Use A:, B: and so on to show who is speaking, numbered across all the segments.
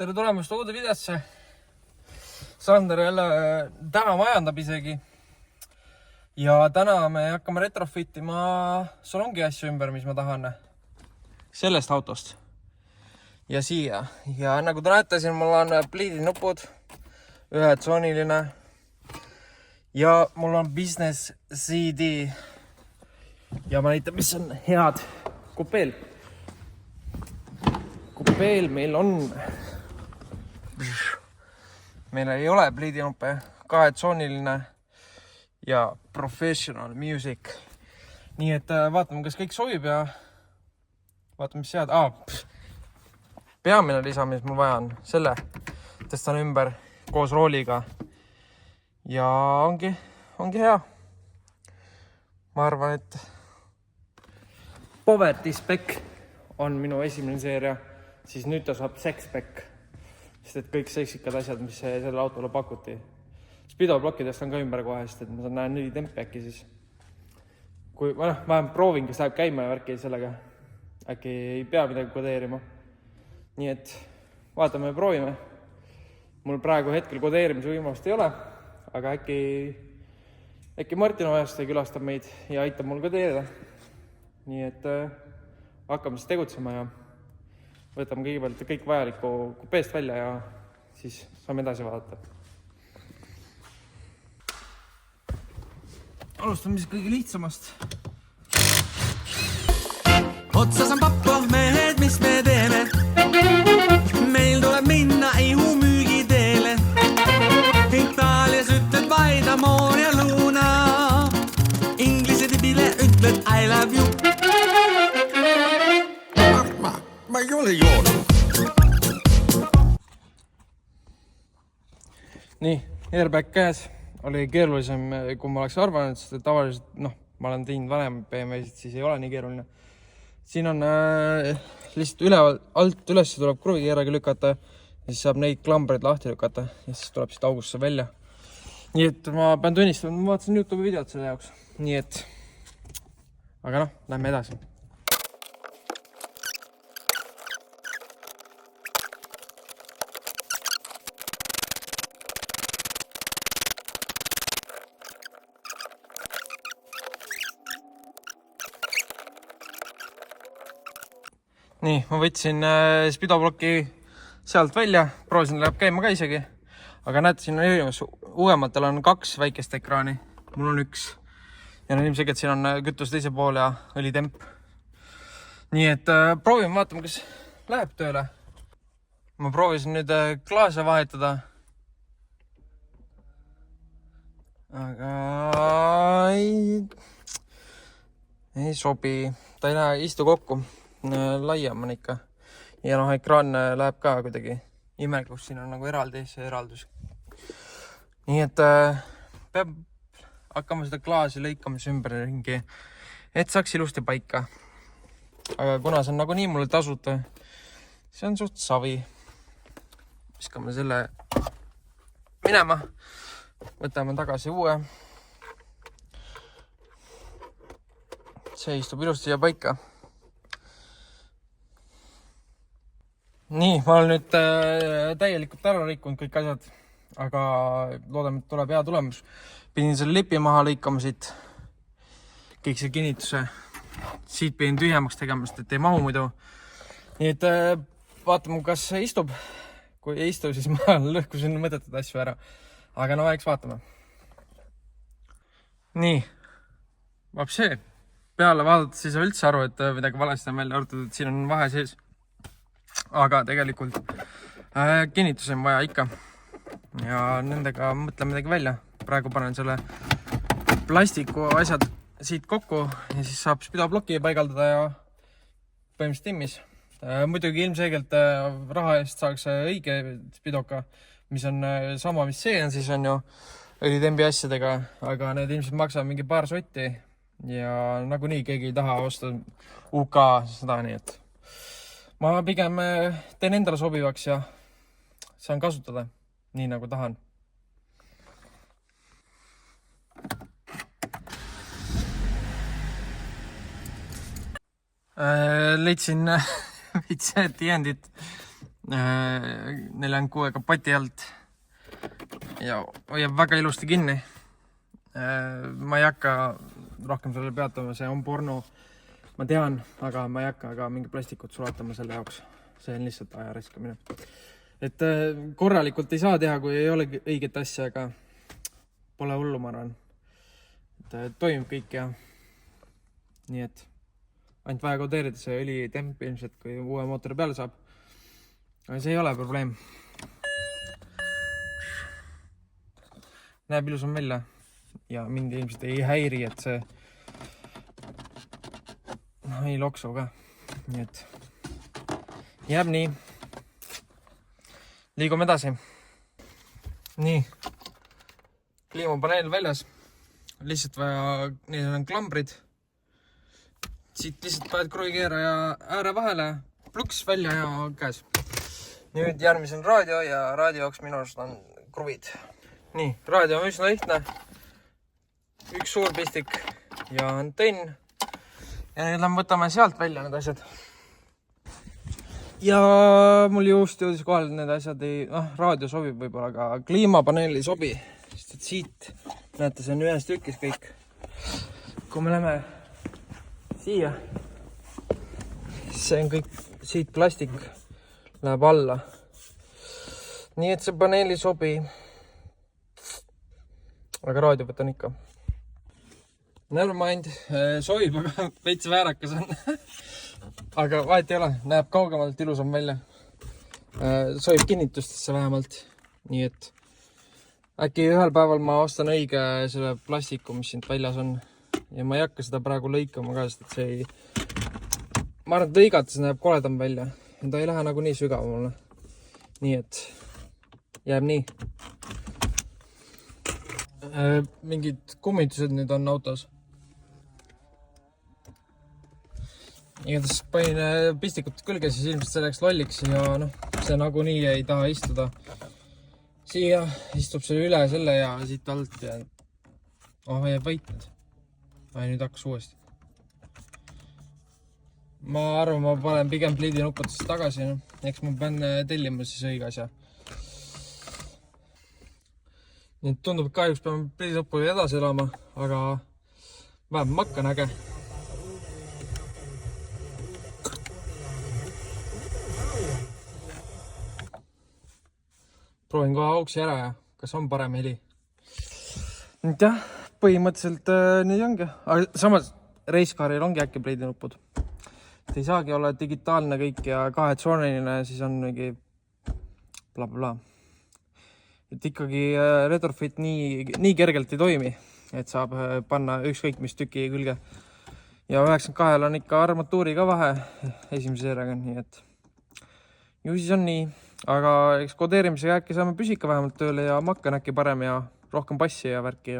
A: Tere tulemast uude videosse. Sander jälle täna majandab isegi. Ja täna me hakkame retrofittima salongi asju ümber, mis ma tahan. Sellest autost. Ja siia. Ja nagu te näete, siin mul on pliidinupud. Ühe tsooniline. Ja mul on business CD. Ja ma näitan, mis on head kupeel. Kupeel meil on... Meil ei ole pliidinuppe, kahetsooniline ja professional music. Nii et vaatame, kas kõik sobib ja vaatame, mis head. Peamine lisa, mis mul vaja on, selle tõstan ümber koos rooliga. Ja ongi hea. Ma arvan, et Poverty Spec on minu esimene seeria, siis nüüd ta saab Sex Spec. Sest et kõik seksikad asjad, mis selle autole pakuti. Spidoblokkidest on ka ümber kohe, sest et ma näen nüüd tempi äkki siis. Kui ma vähem proovin, kes läheb käima ja värki sellega. Äkki ei pea midagi kodeerima. Nii et vaatame ja proovime. Mul praegu hetkel kodeerimise võimalust ei ole, aga äkki Martin Ojaste külastab meid ja aitab mul kodeerida. Nii et hakkame siis tegutsema ja võtame kõigepealt kõik vajalikku kupeest välja ja siis saame edasi vaadata. Alustame siis kõige lihtsamast.
B: Otsas on pappa mehed, mis me teeme. Meil tuleb minna ihumüügi teele. Itaalias ütled vaid amor ja luna. Inglise tibile ütled I love you. Ma ei ole joonud.
A: Nii, airbag käes. Oli keerulisem, kui ma oleks arvanud, sest tavaliselt, ma olen teinud vanem BMW-sid, siis ei ole nii keeruline. Siin on lihtsalt üleval, alt üles tuleb kruvikeeraga lükata ja siis saab neid klambreid lahti lükata ja siis tuleb siit augusse välja. Nii et ma pean tunnistama, ma vaatasin YouTube videot selle jaoks. Nii et, aga lähme edasi. Nii, ma võtsin spidobloki sealt välja, proovisin, läheb käima ka isegi. Aga näete, siin on erinevus. Uuematel on 2 väikest ekraani. Mul on 1. Ja ilmselgelt siin on kütus teise pool ja õlitemp. Nii et proovime, vaatame, kas läheb tööle. Ma proovisin nüüd klaase vahetada. Aga ei sobi. Ta ei lähe istu kokku. Laiem on ikka. Ja ekraan läheb ka kuidagi imelikuks. Siin on nagu eraldi see eraldus. Nii et peab hakkama seda klaasi lõikamas ümber ringi, et saaks ilusti paika. Aga kuna see on nagu nii mulle tasuta, see on suht savi. Viskame selle minema. Võtame tagasi uue. See istub ilusti ja paika. Nii, ma olen nüüd täielikult ära rikkunud kõik asjad, aga loodame, et tuleb hea tulemus. Pidin selle lipi maha lõikama siit, kõik see kinnituse. Siit pidin tühjemaks tegemast, et ei mahu muidu. Nii et vaatame, kas see istub. Kui ei istu, siis ma lõhkusin mõtetud asju ära. Aga eks vaatame. Nii, see. Peale vaadates ei saa üldse aru, et midagi valesti on välja arvatud, et siin on vahe sees. Aga tegelikult kinnitusi on vaja ikka ja nendega mõtlen midagi välja. Praegu panen selle plastiku asjad siit kokku ja siis saab spidobloki paigaldada ja põhimõtteliselt timmis. Muidugi ilmselgelt raha eest saaks õige spidoka, mis on sama, mis see on, siis on ju õlitembi asjadega, aga need ilmselt maksavad mingi paar sotti ja nagunii keegi ei taha osta UK seda, nii et ma pigem teen endale sobivaks ja saan kasutada nii nagu tahan. Leidsin tiendit 46 kapoti alt ja hoiab väga ilusti kinni. Ma ei hakka rohkem selle peatama, see on porno, ma tean, aga ma ei hakka ka mingi plastikut sulatama selle jaoks. See on lihtsalt aja riskamine. Et korralikult ei saa teha, kui ei ole õiget asja, aga pole hullu, ma arvan. Et toimib kõik ja nii et ainult vaja kodeerida see õlitemp ilmselt, kui uue mootori peale saab. Aga see ei ole probleem. Näeb ilusam välja ja mind ilmselt ei häiri, et see ei loksu ka. Nii et jääb nii. Liigume edasi. Nii. Kliimapaneel väljas. Lihtsalt vaja, neil on klambrid. Siit lihtsalt paned kruikeera ja ääre vahele, pluks välja ja käes. Nüüd järgmis on raadio ja raadio jaoks minu arust on kruvid. Nii, raadio on üsna lihtne. Üks suur pistik ja antenn. Ja nüüd võtame sealt välja need asjad. Ja mul just jõudis kohal, need asjad ei... raadio sobib võib-olla, aga kliimapaneel ei sobi. Sest et siit, näete, see on ühes tükis kõik. Kui me läheme siia, see on kõik siit plastik läheb alla. Nii et see paneel ei sobi. Aga raadio võtan ikka. Nevermind, sobib, aga veits väärakas on. Aga vahet ei ole, näeb kaugemalt ilusam välja. Sobib kinnitustesse vähemalt. Nii et äkki ühel päeval ma ostan õige selle plastiku, mis siin väljas on. Ja ma ei hakka seda praegu lõikama ka, sest et see ei... Ma arvan, et lõigates näeb koledam välja. Ja ta ei lähe nagu nii sügavamale. Nii et jääb nii. Mingid kummitused nüüd on autos. Igatahes panin pistikut külge, siis ilmselt see läks lolliks ja see nagu nii ei taha istuda. Siia istub selle üle selle ja siit alt ja... jääb vait nüüd. Nüüd hakkas uuesti. Ma arvan, ma panen pigem pliidinuputust tagasi. Eks ma pean tellima siis õige asja. Nüüd tundub, et kahjuks peame pliidinuppu edasi elama, aga vähem makka näge. Proovin kohe auksi ära ja kas on parem heli. Nüüd jah. Põhimõtteliselt nii ongi. Aga samas Racecaril ongi äkki pliidinupud. Ei saagi olla digitaalne kõik ja kahetsooniline, siis on mingi bla bla. Et ikkagi retrofit nii kergelt ei toimi, et saab panna ükskõik mis tüki külge. Ja 92 on ikka armatuuri ka vahe esimese seeriaga, nii et ju siis on nii. Aga eks kodeerimisega äkki saame püsika vähemalt tööle ja makk on äkki parem ja rohkem passi ja värki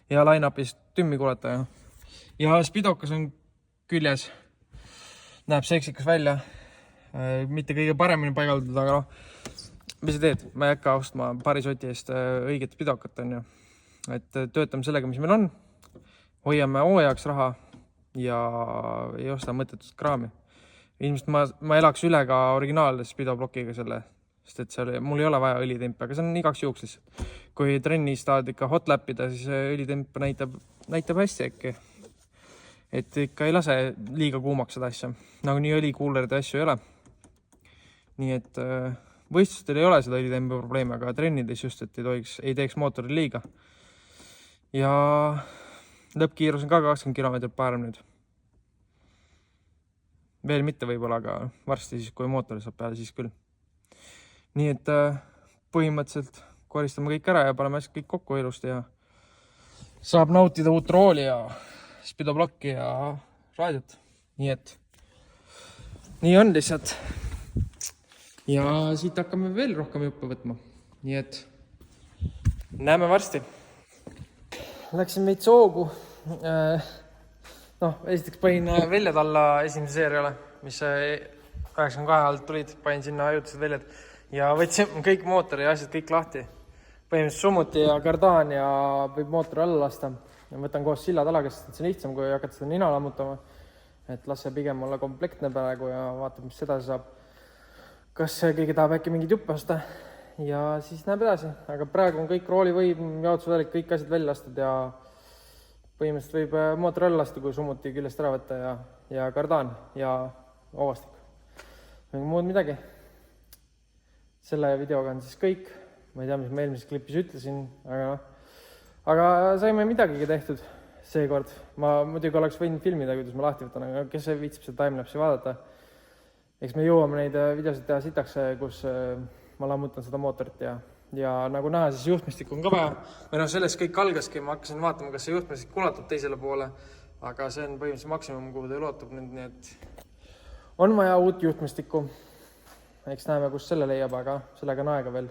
A: ja line-upis tümmi kuulata. Ja spidokas on küljes. Näeb seksikas välja. Mitte kõige paremini paigaldatud, aga mis sa teed? Ma ei hakka ostma paari soti eest õiget spidokat. Et töötame sellega, mis meil on. Hoiame hooajaks raha ja ei osta mõttetust kraami. Ilmselt ma elaks üle ka originaal spidoblokiga selle. Sest et mul ei ole vaja õlitempi, aga see on igaks juhuks lihtsalt. Kui trennis tahad ikka hot läppida, siis õlitemp näitab hästi äkki. Et ikka ei lase liiga kuumaks seda asja. Nagu nii õlikuuleride asju ei ole. Nii et võistlustel ei ole seda õlitempi probleemi, aga trennides just, et ei teeks mootoril liiga. Ja lõppkiirus on ka 20 km päev nüüd. Veel mitte võib-olla, aga varsti siis, kui mootori saab peale, siis küll. Nii et põhimõtteliselt koristame kõik ära ja paneme asjad kõik kokku ilusti ja saab nautida uut rooli ja spidoblokki ja raadiot. Nii et nii on lihtsalt. Ja siit hakkame veel rohkem juppe võtma. Nii et näeme varsti. Läksin meid soogu. Esiteks panin väljad alla esimese seeriale, mis 92 alt tulid. Panin sinna ajutised väljad. Ja võtsin kõik mootori ja asjad kõik lahti. Põhimõtteliselt summuti ja kardaan ja võib mootori alla lasta. Ja võtan koos sillad ala, sest see on lihtsam, kui hakata seda nina lammutama. Et las see pigem olla komplektne praegu ja vaatab, mis seda saab. kas keegi tahab äkki mingit juppe osta ja siis näeb edasi, aga praegu on kõik roolivõim, jaotusvedalik, kõik asjad välja lastud ja põhimõtteliselt võib mootor alla lasta, kui summuti küljest ära võtta ja kardaan ja ovastik. Muud midagi. Selle videoga on siis kõik. Ma ei tea, mis ma eelmises klipis ütlesin, aga saime midagigi tehtud seekord. Ma muidugi oleks võinud filmida, kuidas ma lahti võtan, aga kes viitsib seda timelapsi vaadata. Eks me jõuame neid videosid teha sitaks, kus ma lammutan seda mootorit ja nagu näha, siis juhtmistikku on ka vaja. Või sellest kõik algaski, ma hakkasin vaatama, kas see juhtmistik ulatub teisele poole, aga see on põhimõtteliselt maksimum, kuhu ta ulatub nüüd, nii et on vaja uut juhtmistikku. Eks näeme, kus selle leiab, aga sellega on aega veel.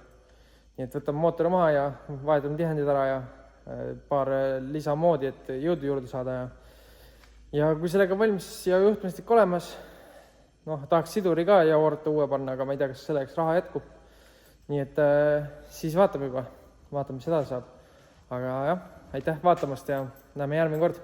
A: Nii et võtame mootori maha ja vahetame tihendid ära ja paar lisamoodi, et jõudu juurde saada ja kui sellega valmis ja juhtmistik olemas, tahaks siduri ka ja oorata uue panna, aga ma ei tea, kas selleks raha jätkub. Nii et siis vaatame juba, mis edasi saab. Aga jah, aitäh vaatamast ja näeme järgmine kord.